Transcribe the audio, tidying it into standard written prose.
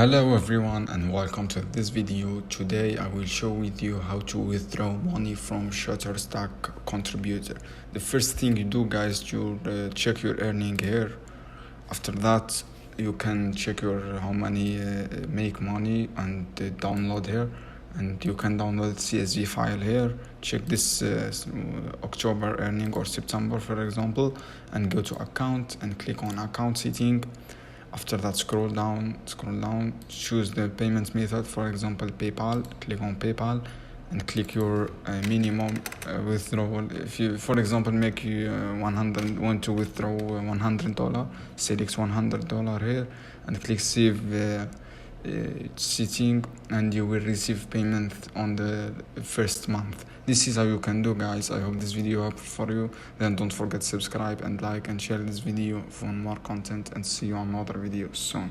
Hello everyone and welcome to this video. Today I will show with you how to withdraw money from Shutterstock Contributor. The first thing you do, guys, you check your earning here. After that you can check your how many make money and download here, and you can download CSV file here. Check this October earning or September, for example, and go to account and click on account setting. After that, scroll down, choose the payment method, for example PayPal. Click on PayPal and click your minimum withdrawal. If you, for example, make you want to withdraw $100, select $100 here and click save setting, and you will receive payment on the first month. This is how you can do, guys. I hope this video helpful for you. Then don't forget to subscribe and like and share this video for more content, and see you on other videos soon.